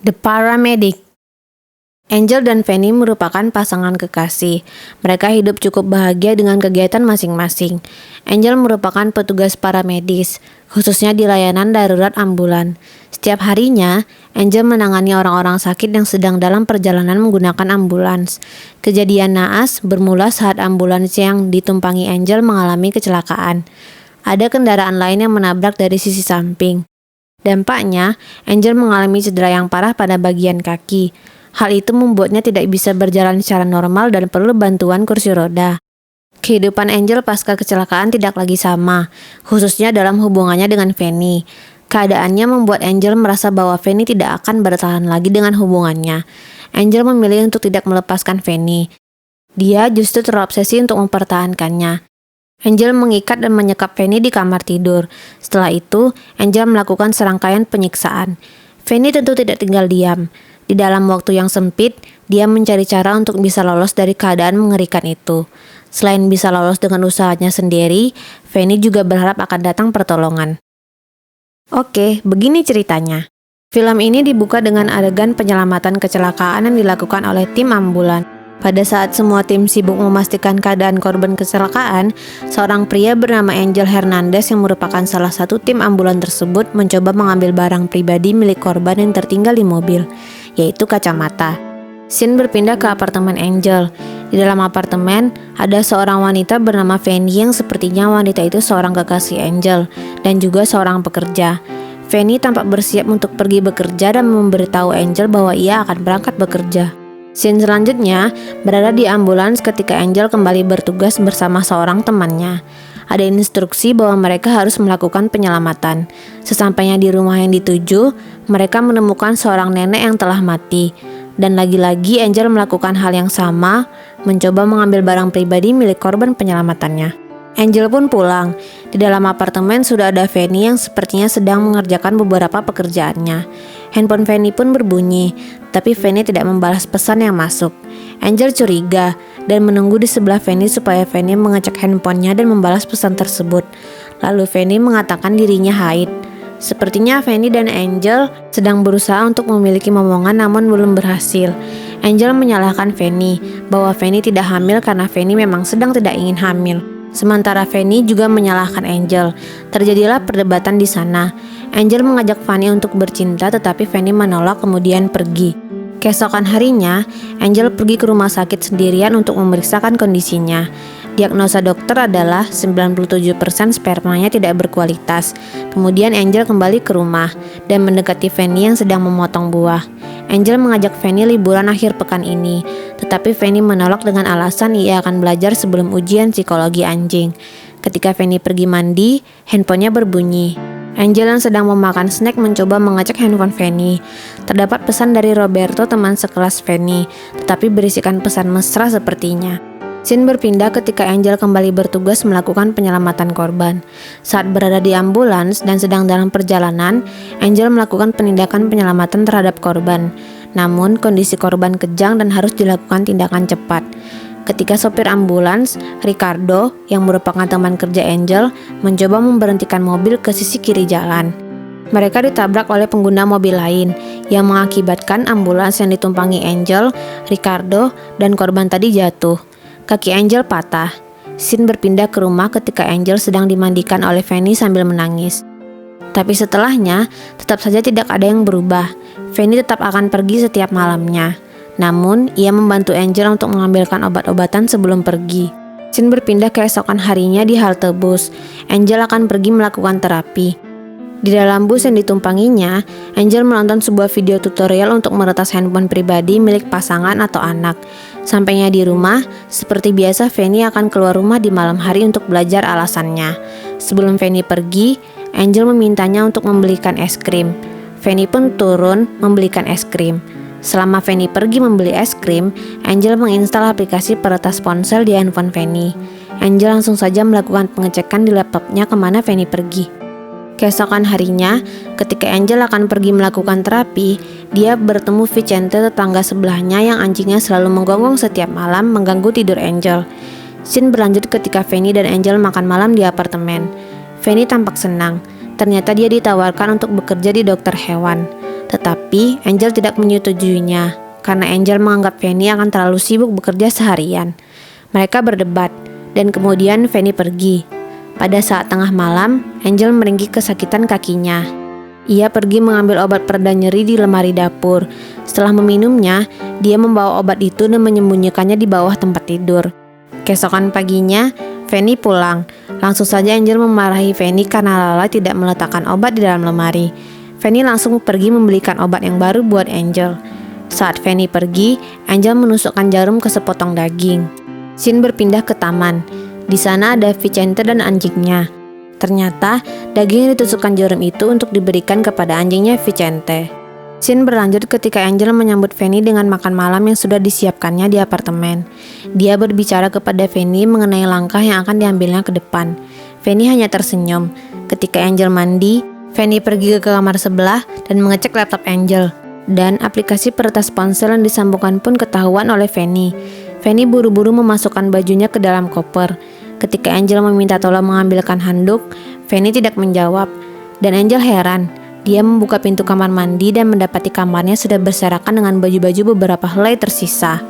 The Paramedic. Angel dan Fanny merupakan pasangan kekasih. Mereka hidup cukup bahagia dengan kegiatan masing-masing. Angel merupakan petugas paramedis, khususnya di layanan darurat ambulan. Setiap harinya, Angel menangani orang-orang sakit yang sedang dalam perjalanan menggunakan ambulans. Kejadian naas bermula saat ambulans yang ditumpangi Angel mengalami kecelakaan. Ada kendaraan lain yang menabrak dari sisi samping. Dampaknya, Angel mengalami cedera yang parah pada bagian kaki. Hal itu membuatnya tidak bisa berjalan secara normal dan perlu bantuan kursi roda. Kehidupan Angel pasca kecelakaan tidak lagi sama, khususnya dalam hubungannya dengan Fanny. Keadaannya membuat Angel merasa bahwa Fanny tidak akan bertahan lagi dengan hubungannya. Angel memilih untuk tidak melepaskan Fanny. Dia justru terobsesi untuk mempertahankannya. Angel mengikat dan menyekap Fanny di kamar tidur. Setelah itu, Angel melakukan serangkaian penyiksaan. Fanny tentu tidak tinggal diam. Di dalam waktu yang sempit, dia mencari cara untuk bisa lolos dari keadaan mengerikan itu. Selain bisa lolos dengan usahanya sendiri, Fanny juga berharap akan datang pertolongan. Oke, begini ceritanya. Film ini dibuka dengan adegan penyelamatan kecelakaan yang dilakukan oleh tim ambulan. Pada saat semua tim sibuk memastikan keadaan korban kecelakaan, seorang pria bernama Angel Hernandez yang merupakan salah satu tim ambulan tersebut mencoba mengambil barang pribadi milik korban yang tertinggal di mobil, yaitu kacamata. Scene berpindah ke apartemen Angel. Di dalam apartemen, ada seorang wanita bernama Fanny yang sepertinya wanita itu seorang kekasih Angel dan juga seorang pekerja. Fanny tampak bersiap untuk pergi bekerja dan memberitahu Angel bahwa ia akan berangkat bekerja. Scene selanjutnya berada di ambulans ketika Angel kembali bertugas bersama seorang temannya. Ada instruksi bahwa mereka harus melakukan penyelamatan. Sesampainya di rumah yang dituju, mereka menemukan seorang nenek yang telah mati. Dan lagi-lagi Angel melakukan hal yang sama, mencoba mengambil barang pribadi milik korban penyelamatannya. Angel pun pulang. Di dalam apartemen sudah ada Fanny yang sepertinya sedang mengerjakan beberapa pekerjaannya. Handphone Fanny pun berbunyi, tapi Fanny tidak membalas pesan yang masuk. Angel curiga dan menunggu di sebelah Fanny supaya Fanny mengecek handphonenya dan membalas pesan tersebut. Lalu Fanny mengatakan dirinya haid. Sepertinya Fanny dan Angel sedang berusaha untuk memiliki momongan namun belum berhasil. Angel menyalahkan Fanny bahwa Fanny tidak hamil karena Fanny memang sedang tidak ingin hamil. Sementara Fanny juga menyalahkan Angel. Terjadilah perdebatan di sana. Angel mengajak Fanny untuk bercinta tetapi Fanny menolak kemudian pergi. Keesokan harinya, Angel pergi ke rumah sakit sendirian untuk memeriksakan kondisinya. Diagnosa dokter adalah 97% spermanya tidak berkualitas. Kemudian Angel kembali ke rumah dan mendekati Fanny yang sedang memotong buah. Angel mengajak Fanny liburan akhir pekan ini, tetapi Fanny menolak dengan alasan ia akan belajar sebelum ujian psikologi anjing. Ketika Fanny pergi mandi, handphonenya berbunyi. Angel yang sedang memakan snack mencoba mengecek handphone Fanny. Terdapat pesan dari Roberto, teman sekelas Fanny, tetapi berisikan pesan mesra sepertinya. Scene berpindah ketika Angel kembali bertugas melakukan penyelamatan korban. Saat berada di ambulans dan sedang dalam perjalanan, Angel melakukan penindakan penyelamatan terhadap korban. Namun, kondisi korban kejang dan harus dilakukan tindakan cepat. Ketika sopir ambulans, Ricardo, yang merupakan teman kerja Angel, mencoba memberhentikan mobil ke sisi kiri jalan. Mereka ditabrak oleh pengguna mobil lain, yang mengakibatkan ambulans yang ditumpangi Angel, Ricardo, dan korban tadi jatuh. Kaki Angel patah. Scene berpindah ke rumah ketika Angel sedang dimandikan oleh Fanny sambil menangis. Tapi setelahnya, tetap saja tidak ada yang berubah. Fanny tetap akan pergi setiap malamnya. Namun, ia membantu Angel untuk mengambilkan obat-obatan sebelum pergi. Scene berpindah keesokan harinya di halte bus. Angel akan pergi melakukan terapi. Di dalam bus yang ditumpanginya, Angel menonton sebuah video tutorial untuk meretas handphone pribadi milik pasangan atau anak. Sampainya di rumah, seperti biasa Fanny akan keluar rumah di malam hari untuk belajar alasannya. Sebelum Fanny pergi, Angel memintanya untuk membelikan es krim. Fanny pun turun membelikan es krim. Selama Fanny pergi membeli es krim, Angel menginstal aplikasi peretas ponsel di handphone Fanny. Angel langsung saja melakukan pengecekan di laptopnya kemana Fanny pergi. Keesokan harinya, ketika Angel akan pergi melakukan terapi, dia bertemu Vicente, tetangga sebelahnya yang anjingnya selalu menggonggong setiap malam mengganggu tidur Angel. Scene berlanjut ketika Fanny dan Angel makan malam di apartemen. Fanny tampak senang. Ternyata dia ditawarkan untuk bekerja di dokter hewan. Tetapi Angel tidak menyetujuinya karena Angel menganggap Fanny akan terlalu sibuk bekerja seharian. Mereka berdebat dan kemudian Fanny pergi. Pada saat tengah malam, Angel meringkih kesakitan kakinya. Ia pergi mengambil obat pereda nyeri di lemari dapur. Setelah meminumnya, dia membawa obat itu dan menyembunyikannya di bawah tempat tidur. Keesokan paginya, Fanny pulang. Langsung saja Angel memarahi Fanny karena lalai tidak meletakkan obat di dalam lemari. Fanny langsung pergi membelikan obat yang baru buat Angel. Saat Fanny pergi, Angel menusukkan jarum ke sepotong daging. Scene berpindah ke taman. Di sana ada Vicente dan anjingnya. Ternyata, daging yang ditusukkan jarum itu untuk diberikan kepada anjingnya Vicente. Scene berlanjut ketika Angel menyambut Fanny dengan makan malam yang sudah disiapkannya di apartemen. Dia berbicara kepada Fanny mengenai langkah yang akan diambilnya ke depan. Fanny hanya tersenyum. Ketika Angel mandi, Fanny pergi ke kamar sebelah dan mengecek laptop Angel. Dan aplikasi peretas ponsel yang disambungkan pun ketahuan oleh Fanny. Fanny buru-buru memasukkan bajunya ke dalam koper. Ketika Angel meminta tolong mengambilkan handuk, Fanny tidak menjawab. Dan Angel heran. Dia membuka pintu kamar mandi dan mendapati kamarnya sudah berserakan dengan baju-baju beberapa helai tersisa.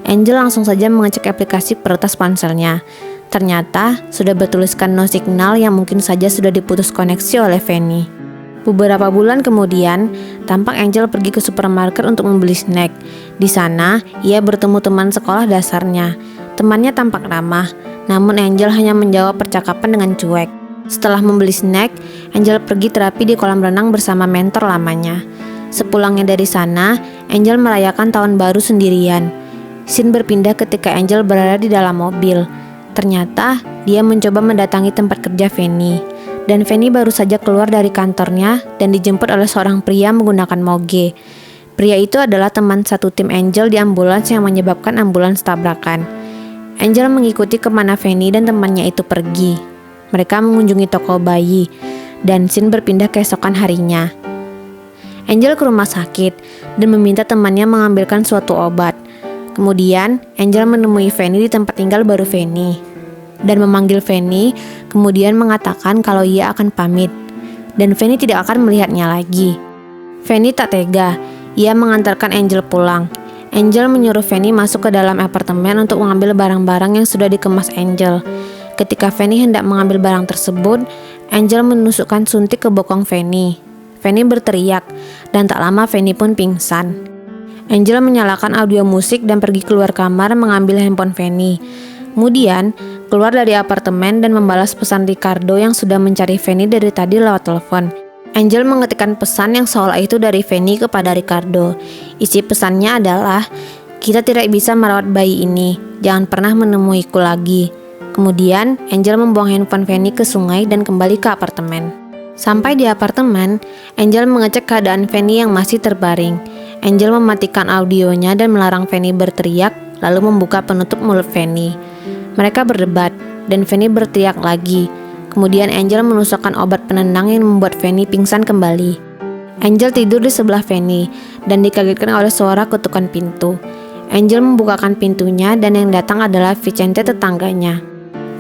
Angel langsung saja mengecek aplikasi peretas ponselnya. Ternyata sudah bertuliskan no signal yang mungkin saja sudah diputus koneksi oleh Fanny. Beberapa bulan kemudian, tampak Angel pergi ke supermarket untuk membeli snack. Di sana, ia bertemu teman sekolah dasarnya. Temannya tampak ramah, namun Angel hanya menjawab percakapan dengan cuek. Setelah membeli snack, Angel pergi terapi di kolam renang bersama mentor lamanya. Sepulangnya dari sana, Angel merayakan tahun baru sendirian. Scene berpindah ketika Angel berada di dalam mobil. Ternyata, dia mencoba mendatangi tempat kerja Fanny. Dan Fanny baru saja keluar dari kantornya dan dijemput oleh seorang pria menggunakan moge. Pria itu adalah teman satu tim Angel di ambulans yang menyebabkan ambulans tabrakan. Angel mengikuti kemana Fanny dan temannya itu pergi. Mereka mengunjungi toko bayi, dan scene berpindah keesokan harinya. Angel ke rumah sakit dan meminta temannya mengambilkan suatu obat. Kemudian, Angel menemui Fanny di tempat tinggal baru Fanny dan memanggil Fanny, kemudian mengatakan kalau ia akan pamit, dan Fanny tidak akan melihatnya lagi. Fanny tak tega, ia mengantarkan Angel pulang. Angel menyuruh Fanny masuk ke dalam apartemen untuk mengambil barang-barang yang sudah dikemas Angel. Ketika Fanny hendak mengambil barang tersebut, Angel menusukkan suntik ke bokong Fanny. Fanny berteriak, dan tak lama Fanny pun pingsan. Angel menyalakan audio musik dan pergi keluar kamar mengambil handphone Fanny. Kemudian, keluar dari apartemen dan membalas pesan Ricardo yang sudah mencari Fanny dari tadi lewat telepon. Angel mengetikkan pesan yang seolah itu dari Fanny kepada Ricardo. Isi pesannya adalah, "Kita tidak bisa merawat bayi ini, jangan pernah menemuiku lagi." Kemudian, Angel membuang handphone Fanny ke sungai dan kembali ke apartemen. Sampai di apartemen, Angel mengecek keadaan Fanny yang masih terbaring. Angel mematikan audionya dan melarang Fanny berteriak, lalu membuka penutup mulut Fanny. Mereka berdebat, dan Fanny berteriak lagi. Kemudian Angel menusukkan obat penenang yang membuat Fanny pingsan kembali. Angel tidur di sebelah Fanny, dan dikagetkan oleh suara ketukan pintu. Angel membukakan pintunya dan yang datang adalah Vicente tetangganya.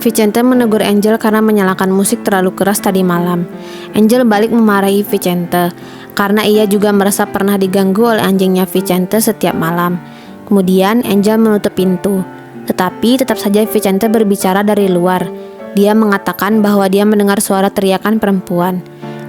Vicente menegur Angel karena menyalakan musik terlalu keras tadi malam. Angel balik memarahi Vicente, karena ia juga merasa pernah diganggu oleh anjingnya Vicente setiap malam. Kemudian Angel menutup pintu. Tetapi tetap saja Vicente berbicara dari luar. Dia mengatakan bahwa dia mendengar suara teriakan perempuan.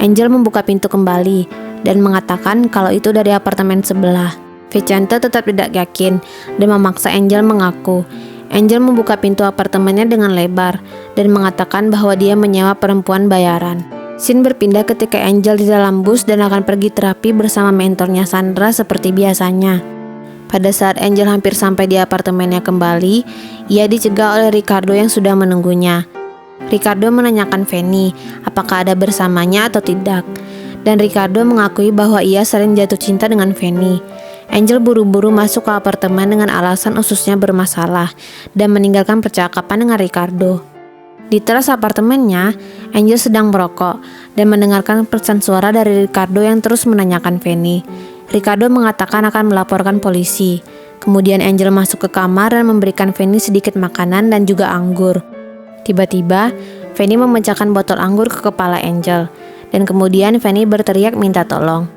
Angel membuka pintu kembali dan mengatakan kalau itu dari apartemen sebelah. Vicente tetap tidak yakin dan memaksa Angel mengaku. Angel membuka pintu apartemennya dengan lebar dan mengatakan bahwa dia menyewa perempuan bayaran. Scene berpindah ketika Angel di dalam bus dan akan pergi terapi bersama mentornya Sandra seperti biasanya. Pada saat Angel hampir sampai di apartemennya kembali, ia dicegah oleh Ricardo yang sudah menunggunya. Ricardo menanyakan Fanny apakah ada bersamanya atau tidak, dan Ricardo mengakui bahwa ia sering jatuh cinta dengan Fanny. Angel buru-buru masuk ke apartemen dengan alasan ususnya bermasalah dan meninggalkan percakapan dengan Ricardo. Di teras apartemennya, Angel sedang merokok dan mendengarkan pesan suara dari Ricardo yang terus menanyakan Fanny. Ricardo mengatakan akan melaporkan polisi. Kemudian Angel masuk ke kamar dan memberikan Fanny sedikit makanan dan juga anggur. Tiba-tiba, Fanny memecahkan botol anggur ke kepala Angel, dan kemudian Fanny berteriak minta tolong.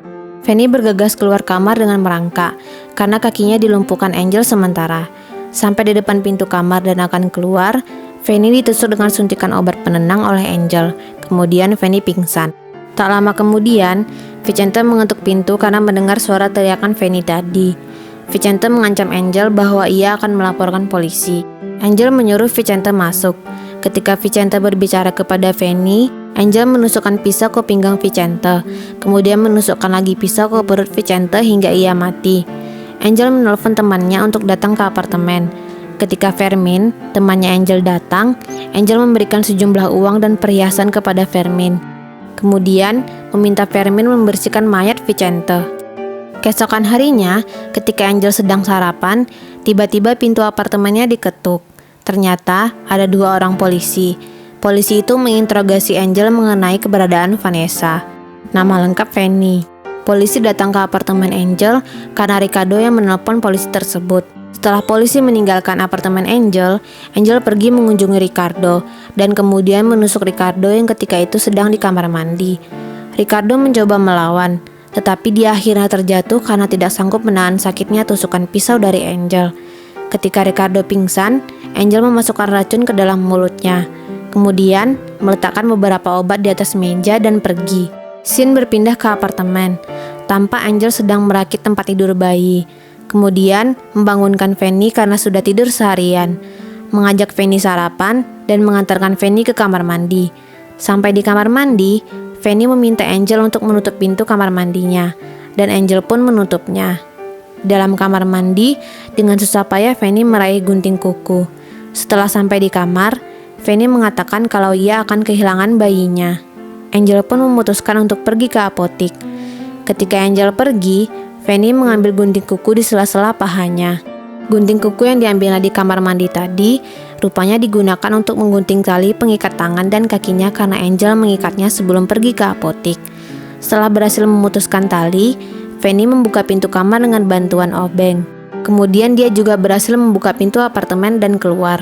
Fanny bergegas keluar kamar dengan merangkak, karena kakinya dilumpuhkan Angel sementara. Sampai di depan pintu kamar dan akan keluar, Fanny ditusuk dengan suntikan obat penenang oleh Angel. Kemudian Fanny pingsan. Tak lama kemudian, Vicente mengetuk pintu karena mendengar suara teriakan Fanny tadi. Vicente mengancam Angel bahwa ia akan melaporkan polisi. Angel menyuruh Vicente masuk. Ketika Vicente berbicara kepada Fanny, Angel menusukkan pisau ke pinggang Vicente, kemudian menusukkan lagi pisau ke perut Vicente hingga ia mati. Angel menelpon temannya untuk datang ke apartemen. Ketika Fermin, temannya Angel datang, Angel memberikan sejumlah uang dan perhiasan kepada Fermin. Kemudian, meminta Fermin membersihkan mayat Vicente. Keesokan harinya, ketika Angel sedang sarapan, tiba-tiba pintu apartemennya diketuk. Ternyata ada 2 orang polisi. Polisi itu menginterogasi Angel mengenai keberadaan Vanessa. Nama lengkap Fanny. Polisi datang ke apartemen Angel karena Ricardo yang menelpon polisi tersebut. Setelah polisi meninggalkan apartemen Angel, Angel pergi mengunjungi Ricardo dan kemudian menusuk Ricardo yang ketika itu sedang di kamar mandi. Ricardo mencoba melawan, tetapi dia akhirnya terjatuh karena tidak sanggup menahan sakitnya tusukan pisau dari Angel. Ketika Ricardo pingsan, Angel memasukkan racun ke dalam mulutnya. Kemudian, meletakkan beberapa obat di atas meja dan pergi. Scene berpindah ke apartemen. Tampak Angel sedang merakit tempat tidur bayi. Kemudian, membangunkan Fanny karena sudah tidur seharian. Mengajak Fanny sarapan dan mengantarkan Fanny ke kamar mandi. Sampai di kamar mandi, Fanny meminta Angel untuk menutup pintu kamar mandinya. Dan Angel pun menutupnya. Dalam kamar mandi, dengan susah payah Fanny meraih gunting kuku. Setelah sampai di kamar, Fanny mengatakan kalau ia akan kehilangan bayinya. Angel pun memutuskan untuk pergi ke apotik. Ketika Angel pergi, Fanny mengambil gunting kuku di sela-sela pahanya. Gunting kuku yang diambilnya di kamar mandi tadi, rupanya digunakan untuk menggunting tali pengikat tangan dan kakinya karena Angel mengikatnya sebelum pergi ke apotik. Setelah berhasil memutuskan tali, Fanny membuka pintu kamar dengan bantuan obeng. Kemudian dia juga berhasil membuka pintu apartemen dan keluar.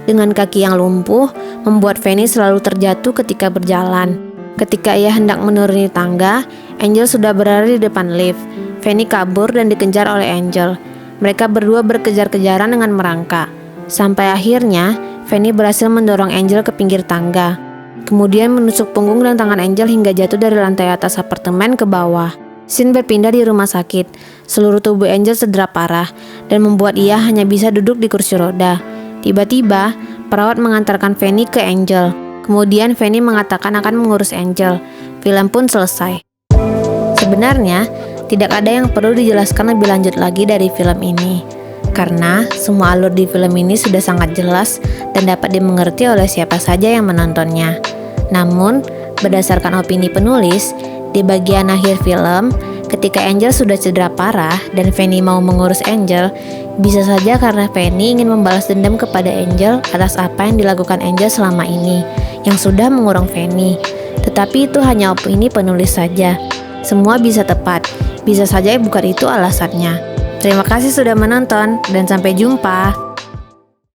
Dengan kaki yang lumpuh, membuat Fanny selalu terjatuh ketika berjalan. Ketika ia hendak menuruni tangga, Angel sudah berada di depan lift. Fanny kabur dan dikejar oleh Angel. Mereka berdua berkejar-kejaran dengan merangkak. Sampai akhirnya, Fanny berhasil mendorong Angel ke pinggir tangga. Kemudian menusuk punggung dan tangan Angel hingga jatuh dari lantai atas apartemen ke bawah. Scene berpindah di rumah sakit. Seluruh tubuh Angel cedera parah dan membuat ia hanya bisa duduk di kursi roda. Tiba-tiba, perawat mengantarkan Fanny ke Angel. Kemudian Fanny mengatakan akan mengurus Angel. Film pun selesai. Sebenarnya, tidak ada yang perlu dijelaskan lebih lanjut lagi dari film ini. Karena semua alur di film ini sudah sangat jelas dan dapat dimengerti oleh siapa saja yang menontonnya. Namun, berdasarkan opini penulis, di bagian akhir film, ketika Angel sudah cedera parah dan Fanny mau mengurus Angel, bisa saja karena Fanny ingin membalas dendam kepada Angel atas apa yang dilakukan Angel selama ini, yang sudah mengurung Fanny. Tetapi itu hanya opini penulis saja. Semua bisa tepat, bisa saja bukan itu alasannya. Terima kasih sudah menonton, dan sampai jumpa.